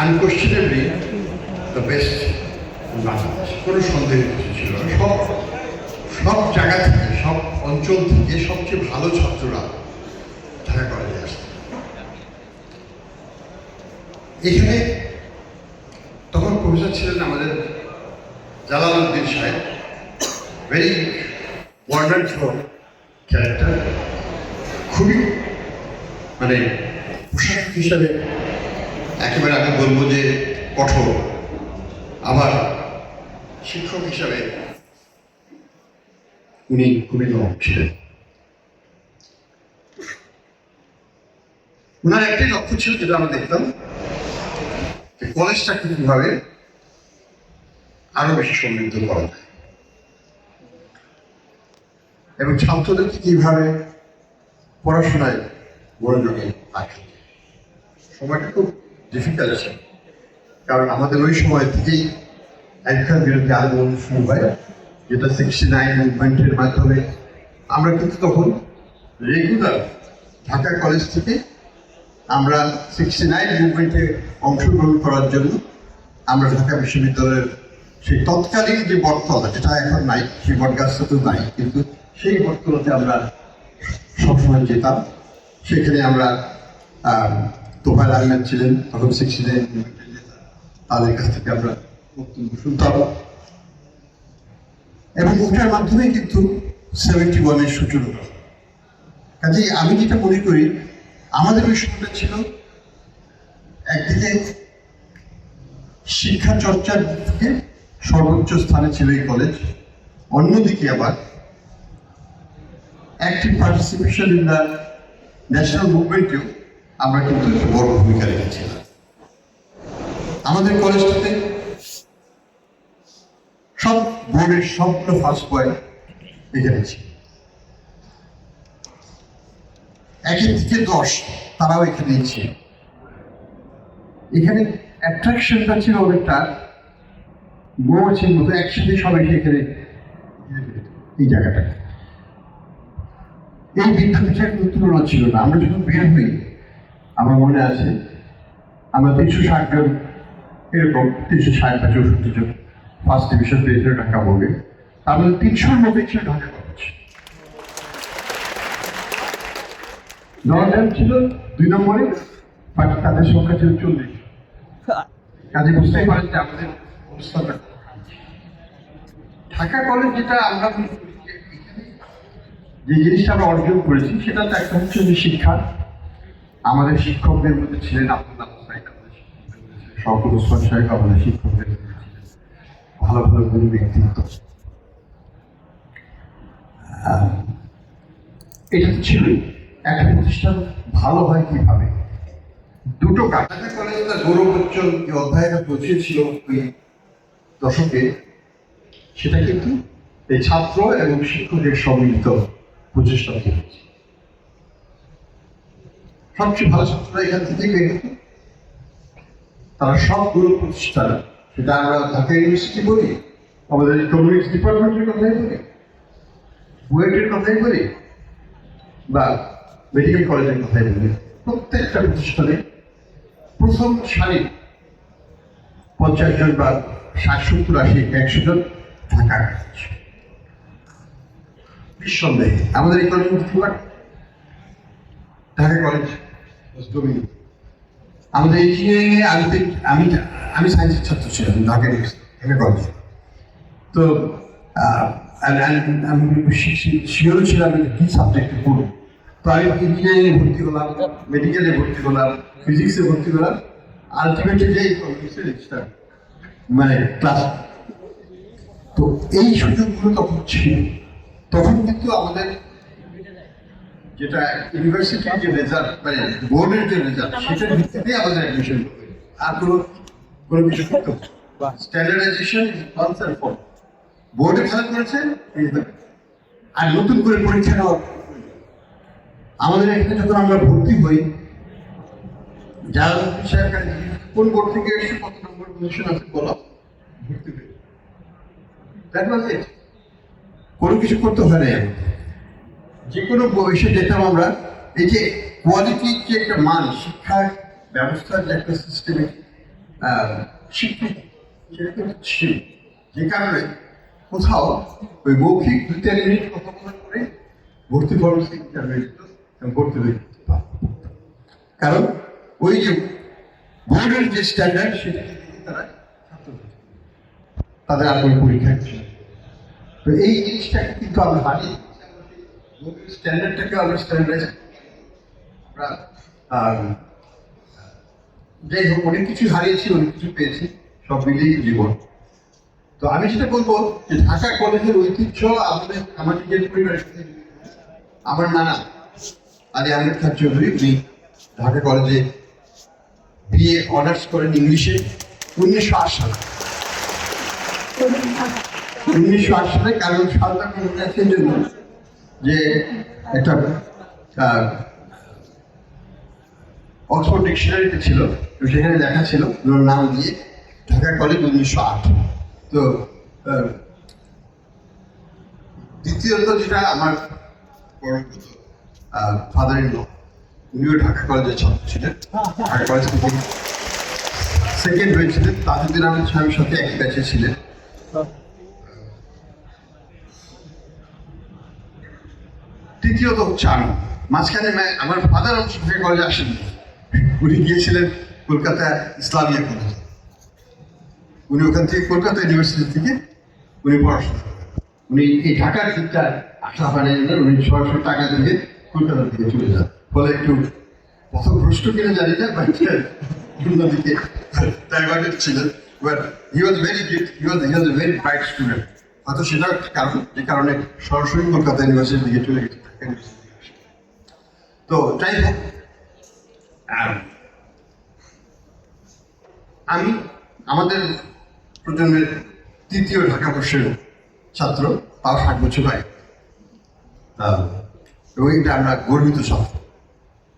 আনকোয়েশ্চনেবলি the best Bangladesh, কোনো সন্দেহের কিছু ছিল না। সব সব জায়গা থেকে, সব অঞ্চল থেকে সবচেয়ে ভালো ছাত্ররা ঢাকা কলেজে আসত। এখানে তখন প্রফেসর ছিলেন আমাদের জালালউদ্দিন সাহেব, ভেরি ওয়ান্ডারফুল ক্যারেক্টার, খুবই মানে প্রশাসক হিসাবে একেবারে আমি বলবো যে কঠোর, আবার শিক্ষক হিসাবে উনি খুবই নরম ছিলেন। ওনার একটাই লক্ষ্য ছিল, যেটা আমরা দেখতাম, যে কলেজটাকে কিভাবে আরো বেশি সমৃদ্ধ করা যায় এবং ছাত্রদেরকে কিভাবে পড়াশোনায় মনোযোগে রাখা। সময়টা খুব ডিফিকাল্ট ছিল, কারণ আমাদের ওই সময় থেকেই একটার বিরুদ্ধে আন্দোলন শুরু হয়, যেটা 69 মুভমেন্টের মাধ্যমে আমরা কিন্তু তখন রেগুলার ঢাকা কলেজ থেকে আমরা 69 মুভমেন্টে অংশগ্রহণ করার জন্য আমরা ঢাকা বিশ্ববিদ্যালয়ের সেই তৎকালীন যে বটতলা, যেটা এখন নাই, সেই বটগাছটা তো নাই, কিন্তু সেই বটতলাতে আমরা সবসময় যেতাম। সেখানে আমরা তোফায়েল আহমেদ ছিলেন তখন 69 মুভমেন্টের নেতা, তাদের কাছ থেকে আমরা বক্তব্য শুনতাম এবং ওটার মাধ্যমে কিন্তু 71-এর সূচনা। কাজেই আমি যেটা মনে করি, আমাদের ওই সময়টা ছিল একদিকে শিক্ষা চর্চার দিক থেকে সর্বোচ্চ স্থানে ছিল এই কলেজ, অন্যদিকে আবার active participation in the national মুভমেন্টেও আমরা কিন্তু একটা বড় ভূমিকা রেখেছিলাম। আমাদের কলেজটাতে সব বোর্ডের সবগুলো ফার্স্ট বয় এখানে ছিল, 1 থেকে 10 তারাও এখানেই ছিল। এখানে অ্যাট্রাকশনটা ছিল অনেকটা মৌমাছির মতো, একসাথে সবাই এখানে এই জায়গাটা। এই বিদ্যাপীঠের কোনো তুলনা ছিল না। আমরা যখন বের হই, আমার মনে আছে আমরা 360 জন, এরকম 360 বা 64 জন ফার্স্ট ডিভিশন পেয়েছিল ঢাকা বোর্ডে, তার মধ্যে 300-র মধ্যে ছিল ঢাকা কলেজ। নর্দার্ন ছিল 2 নম্বরে, বাকি তাদের সংখ্যা ছিল 40। কাজে বুঝতেই পারেন যে আমাদের অবস্থাটা। ঢাকা কলেজ যেটা আমরা যে জিনিসটা আমরা অর্জন করেছি, সেটা তো একটা হচ্ছে যে শিক্ষা। আমাদের শিক্ষকদের মধ্যে ছিলেন আব্দুল্লাহ সাহেব, শওকত ওসমান সাহেব, আমাদের শিক্ষকদের মধ্যে ছিলেন ভালো ভালো গুরু ব্যক্তিত্ব। এটা তো ছিলই। একটা প্রতিষ্ঠান ভালো হয় কিভাবে, দুটো ঢাকা কলেজ তার গৌরবোজ্জ্বল যে অধ্যায়টা পৌঁছেছিল ওই দশকে, সেটা কিন্তু এই ছাত্র এবং শিক্ষকের সম্মিলিত প্রচেষ্টা হয়েছে। সবচেয়ে ভালো ছাত্ররা এখান থেকে বের হতো। তারা সবগুলো প্রতিষ্ঠান, সেটা আমরা ঢাকা ইউনিভার্সিটি বলি, আমাদের ইকোনমিক্স ডিপার্টমেন্টের কথাই বলি, বুয়েটের কথাই বলি, বা মেডিকেল কলেজের কথাই বলি, প্রত্যেকটা প্রতিষ্ঠানে প্রথম সারি 50 জন বা 60, 70, 80, 100 জন ঢাকা। নিঃসন্দেহে আমাদের ইকোনমিক্স ঢাকা কলেজ, আমাদের ইঞ্জিনিয়ারিং এ আমি সায়েন্সের ছাত্র ছিলাম ঢাকা কলেজে। তো আমি শিওরও ছিলাম কি সাবজেক্টে পড়ব। তো আমি ইঞ্জিনিয়ারিংয়ে ভর্তি হলাম, মেডিকেলে ভর্তি হলাম, ফিজিক্সে ভর্তি হলাম, আলটিমেটলি যে ইকোনমিক্সের এক্সট্রা মানে ক্লাস। তো এই সুযোগগুলো তখন ছিল। তখন কিন্তু আমাদের যেটা ইউনিভার্সিটির যে রেজাল্ট, মানে বোর্ডের যে রেজাল্ট, সেটার ভিত্তিতে আমাদের অ্যাডমিশন করতে, আর কোনো কিছু করতে হবে। স্ট্যান্ডার্ডাইজেশন কনসেপ্ট ফর বোর্ডে ভালো করেছে, আর নতুন করে পরীক্ষা নেওয়া। আমাদের এখানে যখন আমরা ভর্তি হই, যারা কোন বোর্ড থেকে এসে কত নম্বর পজিশন আছে বলো, ভর্তি হই। দ্যাট ওয়াজ ইট। কোনো কিছু করতে হয় না। যে কোনো বয়সে যেতাম আমরা। এই যে কোয়ালিটির যে একটা মান, শিক্ষা ব্যবস্থার যে একটা সিস্টেমে স্বীকৃতি সেটা কিন্তু ছিল, যে কারণে কোথাও ওই মৌখিক 2-3 মিনিট কথা বলার করে ভর্তি ফর্ম সিগনেচার হয়ে যেত এবং ভর্তি হয়ে যেত। কারণ ওই যে বোর্ডের যে স্ট্যান্ডার্ড সেটাকে দেখে তারা তাদের আর কোনো পরীক্ষা ছিল। তো এই জিনিসটাকে কিন্তু আমরা হারিয়ে স্ট্যান্ডার্ডটাকে আমরা স্ট্যান্ডার্ডাইজ যাই হোক, অনেক কিছু হারিয়েছি, অনেক কিছু পেয়েছি, সব মিলিয়েই জীবন। তো আমি যেটা বলবো যে ঢাকা কলেজের ঐতিহ্য আমার নিজের পরিবারের সাথে। আমার নানা আলী আহমেদ খান চৌধুরী, উনি ঢাকা কলেজে বিএ অনার্স করেন ইংলিশে 1908 সালে। 1908 সালে, কারণ সালটা মনে আছে জন্য যে একটা অক্সফোর্ড ডিকশনারিতে ছিল, তো সেখানে লেখা ছিল ওর নাম দিয়ে ঢাকা কলেজ 1908। তো দ্বিতীয়ত যেটা আমার ফাদার ইন ল, উনিও ঢাকা কলেজের ছাত্র ছিলেন, ঢাকা কলেজ থেকে সেকেন্ড হয়েছিলেন, তাজউদ্দিন আহমেদ সাহেবের সাথে একই ব্যাচে ছিলেন। তৃতীয়ত হচ্ছে আমি মাঝখানে আমার ফাদার অবশ্য ঢাকা কলেজে আসেননি, উনি গিয়েছিলেন কলকাতা ইসলামিয়া কলেজে। উনি ওখান থেকে কলকাতা ইউনিভার্সিটি থেকে উনি পড়াশোনা করেন। উনি এই ঢাকার দিকটা আসা হয় না, উনি সরাসরি টাকা দিয়ে কলকাতার দিকে চলে যান। ফলে একটু পথভ্রষ্ট কিনা জানি না, বাট অন্যদিকে ডাইভার্টেড ছিলেন। But he was very gift, he was a very bright student. হয়তো সেটা একটা কারণ, যে কারণে সরাসরি কলকাতা ইউনিভার্সিটির দিকে চলে গেছে। তো যাই হোক, আমি আমাদের প্রজন্মের তৃতীয় ঢাকাবর্ষের ছাত্র, তাও 60 বছর হয়, এবং এটা আমরা গর্বিত ছাত্র।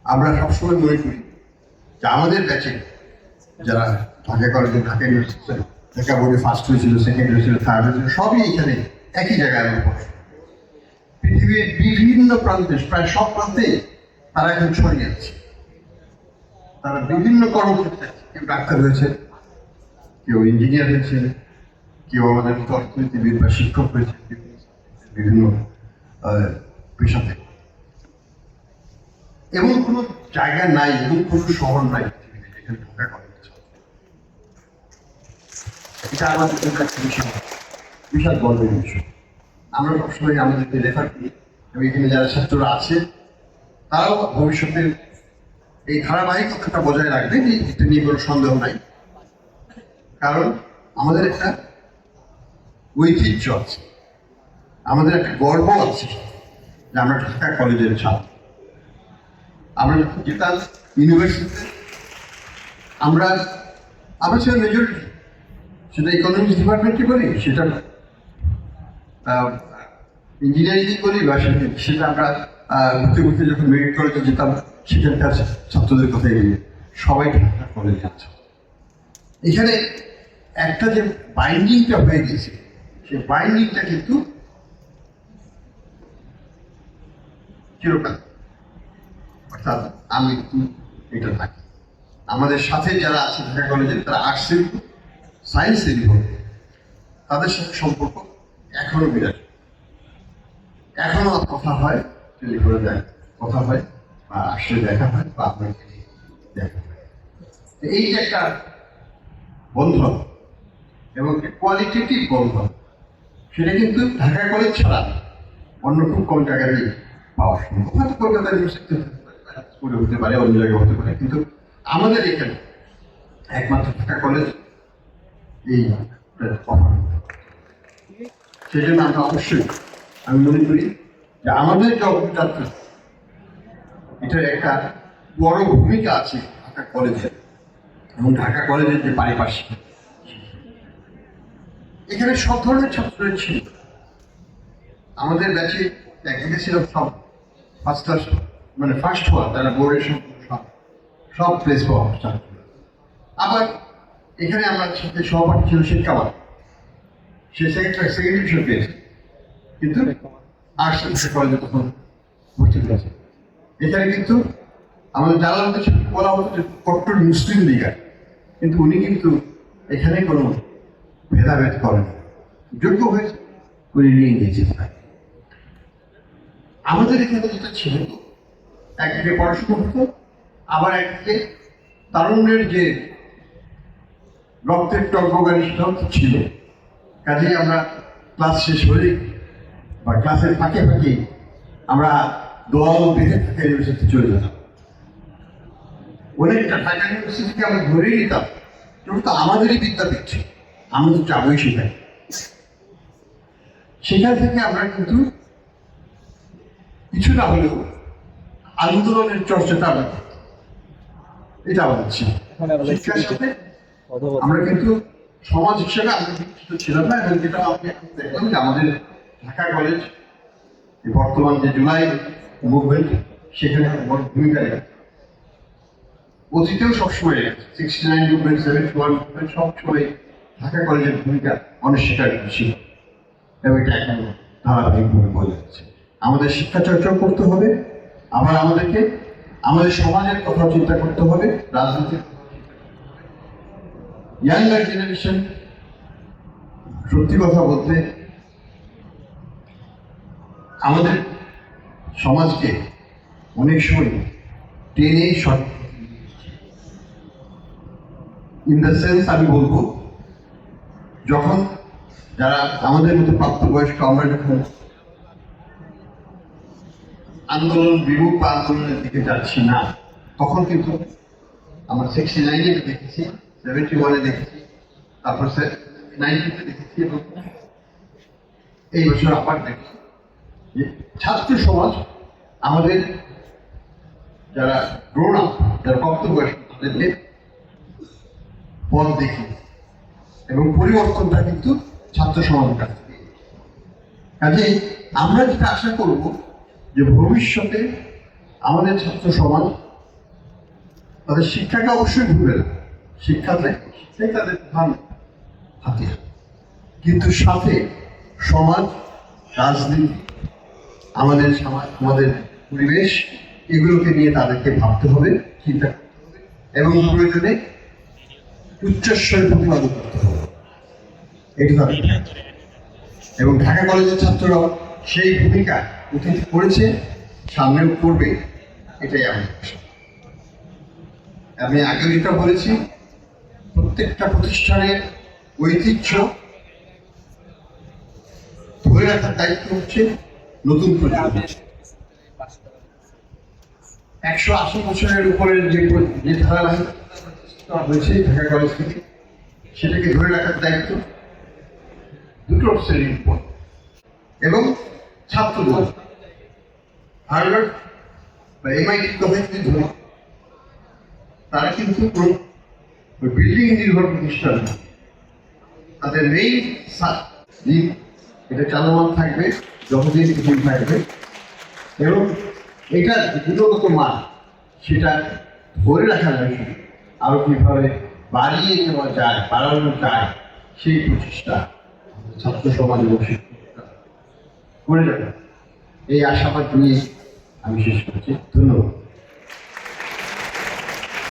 আমরা সবসময় মনে করি যে আমাদের ব্যাচে যারা ঢাকা কলেজে, ঢাকা ইউনিভার্সিটি, ঢাকা বোর্ডে ফার্স্ট হয়েছিল, সেকেন্ড হয়েছিল, থার্ড হয়েছিল, সবই এখানে একই জায়গায় আমরা পড়ি। পৃথিবীর বিভিন্ন প্রান্তে, প্রায় সব প্রান্তে তারা এখন ছড়িয়ে আছে। তারা বিভিন্ন কর্মক্ষেত্রে, কেউ ডাক্তার হয়েছে, কেউ ইঞ্জিনিয়ার হয়েছে, কেউ আমাদের অর্থনীতিবিদ বা শিক্ষক হয়েছে, বিভিন্ন পেশাতে। এমন কোনো জায়গা নাই, এমন কোনো শহর নাই যেখানে ঢাকা কলেজ। এটা আমাদের একটা বিশাল বিশাল গর্বের বিষয়। আমরা সবসময় আমাদেরকে রেফার করি, এবং এখানে যারা ছাত্ররা আছে তারাও ভবিষ্যতে এই ধারাবাহিকতাটা বজায় রাখবে, এটা নিয়ে কোনো সন্দেহ নাই। কারণ আমাদের একটা ঐতিহ্য আছে, আমাদের একটা গর্ব আছে যে আমরা ঢাকা কলেজের ছাত্র। আমরা যেটা ইউনিভার্সিটিতে আমরা সেটা মেজরিটি, সেটা ইকোনমিক্স ডিপার্টমেন্টে করি, সেটা ইঞ্জিনিয়ারিং করি, বা সেটা আমরা ঘুরতে ঘুরতে যখন মেডিকেল কলেজে যেতাম সেখানকার ছাত্রদের কথাই বলি, সবাই ঢাকা কলেজে আছে। এখানে একটা যে বাইন্ডিংটা হয়ে গেছে, সেই বাইন্ডিংটা কিন্তু চিরকাল। অর্থাৎ আমি কিন্তু এটা থাকি, আমাদের সাথে যারা আছে ঢাকা কলেজে, তারা আর্টসের সায়েন্সের হোক, তাদের সাথে সম্পর্ক এখনো বিরাট। এখনো কথা হয়, টেলিফোনে কথা হয়, বা আসলে দেখা হয়, বা আপনাকে দেখা হয়। এই যে একটা বন্ধন, এবং কোয়ালিটেটিভ বন্ধন, সেটা কিন্তু ঢাকা কলেজ ছাড়া অন্য খুব কম জায়গাতেই পাওয়া সম্ভব। হয়তো কলকাতা ইউনিভার্সিটি হতে পারে, অন্য জায়গায় হতে পারে, কিন্তু আমাদের এখানে একমাত্র ঢাকা কলেজ এই অফার। সেই জন্য আমরা অবশ্যই, আমি মনে করি যে আমাদের যে অগ্রযাত্রা, এটার একটা বড় ভূমিকা আছে ঢাকা কলেজের, এবং ঢাকা কলেজের যে পারিপার্শ্বিক, এখানে সব ধরনের ছাত্ররা ছিল। আমাদের ব্যাচে একদিকে ছিল সব ফার্স্ট ক্লাস, মানে ফার্স্ট হওয়া, তারা বোর্ডের সব প্লেস পাওয়া ছাত্ররা। আবার এখানে আমার সাথে সহপাঠী ছিল শিক্ষাবাদ, সে সেকেন্ড ডিভিশন পেয়েছে, কিন্তু আর্টস কলেজে তখন ভর্তি হয়েছে। এখানে কিন্তু আমাদের জালালদের বলা হতো যে কট্টর মুসলিম লীগার, কিন্তু উনি কিন্তু এখানে কোনো ভেদাভেদ করেন, যোগ্য হয়েছে উনি নিয়ে নিয়েছেন। আমাদের এখানে যেটা ছিল, একদিকে পড়াশোনা হতো, আবার একদিকে তারুণ্যের যে রক্তের টগবগানি সেটাও তো ছিল। কাজেই আমরা ক্লাস শেষ হলে বা ক্লাসের ফাঁকে ফাঁকে আমরা দল বেঁধে ঢাকা ইউনিভার্সিটি চলে যেতাম। অনেকটা ঢাকা ইউনিভার্সিটিকে আমরা ধরেই নিতাম, তো আমাদেরই বিদ্যাপীঠ, আমরা তো যাবোই সেখানে। সেখান থেকে আমরা কিন্তু কিছুটা হলেও আন্দোলনের চর্চাটা আমরা করতাম। এটা আমাদের ছিল শিক্ষার সাথে। আমরা কিন্তু সমাজ হিসেবে আমরা বিকশিত ছিলাম না, এবং যেটা আমি দেখলাম যে আমাদের ঢাকা কলেজ বর্তমান যে জুলাই মুভমেন্ট, সেখানে বড় ভূমিকা রেখেছে। অতীতেও সবসময় 69 মুভমেন্ট, 71 মুভমেন্ট সবসময় ঢাকা কলেজের ভূমিকা অনস্বীকার্য ছিল, এবং এটা এখন ধারাবাহিকভাবে বলে যাচ্ছে। আমাদের শিক্ষা চর্চাও করতে হবে, আবার আমাদেরকে আমাদের সমাজের কথা চিন্তা করতে হবে, রাজনীতির ইয়াঙ্গার জেনারেশন। সত্যি কথা বলতে আমাদের সমাজকে অনেক সময় টেনে শর্ট, ইন দ্য সেন্স আমি বলবো, যখন যারা আমাদের মতো প্রাপ্তবয়স্ক আমরা যখন আন্দোলন বিমুখ বা আন্দোলনের দিকে যাচ্ছি না, তখন কিন্তু আমরা 69-এ দেখেছি, 71-এ দেখেছি, তারপর 90-তে দেখেছি, এবং এই বছর আবার দেখছি যে ছাত্র সমাজ আমাদের যারা গ্রোন আপ, যারা প্রাপ্তবয়স্ক, তাদেরকে পথ দেখি, এবং পরিবর্তনটা কিন্তু ছাত্র সমাজের কাছ থেকে। কাজেই আমরা যেটা আশা করব যে ভবিষ্যতে আমাদের ছাত্র সমাজ তাদের শিক্ষাকে অবশ্যই ভুলবে না, শিক্ষাটাই তাদের প্রধান হাতিয়ার, কিন্তু সাথে সমাজ, রাজনীতি, আমাদের সমাজ, আমাদের পরিবেশ, এগুলোকে নিয়ে তাদেরকে ভাবতে হবে, চিন্তা করতে হবে, এবং প্রয়োজনে উচ্চস্বরে প্রতিবাদ করতে হবে। এটা তাদের, এবং ঢাকা কলেজের ছাত্ররাও সেই ভূমিকা অতীত করেছে, সামনেও করবে, এটাই আমি আশা। আমি আগে যেটা বলেছি, প্রত্যেকটা প্রতিষ্ঠানের ঐতিহ্য ধরে রাখার দায়িত্ব হচ্ছে নতুন প্রজন্ম। 180 বছরের উপরে যে ধারাবাহিক হয়েছে ঢাকা কলেজ থেকে, সেটাকে ধরে রাখার দায়িত্ব দুটো শ্রেণীর উপর, এবং ছাত্রদের। হার্ভার্ড বা MIT-র কথা যদি ধরি, তারা কিন্তু বিল্ডিং নির্ভর প্রতিষ্ঠান, তাদের মেইন দিক এটা চালমান থাকবে যতদিন টিকিট থাকবে, এবং এটা গুণগত মান সেটা ধরে রাখা যায়, আরো কিভাবে বাড়িয়ে নেওয়া যায়, বাড়ানো যায়, সেই প্রচেষ্টা ছাত্র সমাজে বসে করে যাবে। এই আশাবাদ নিয়ে আমি শেষ করছি। ধন্যবাদ।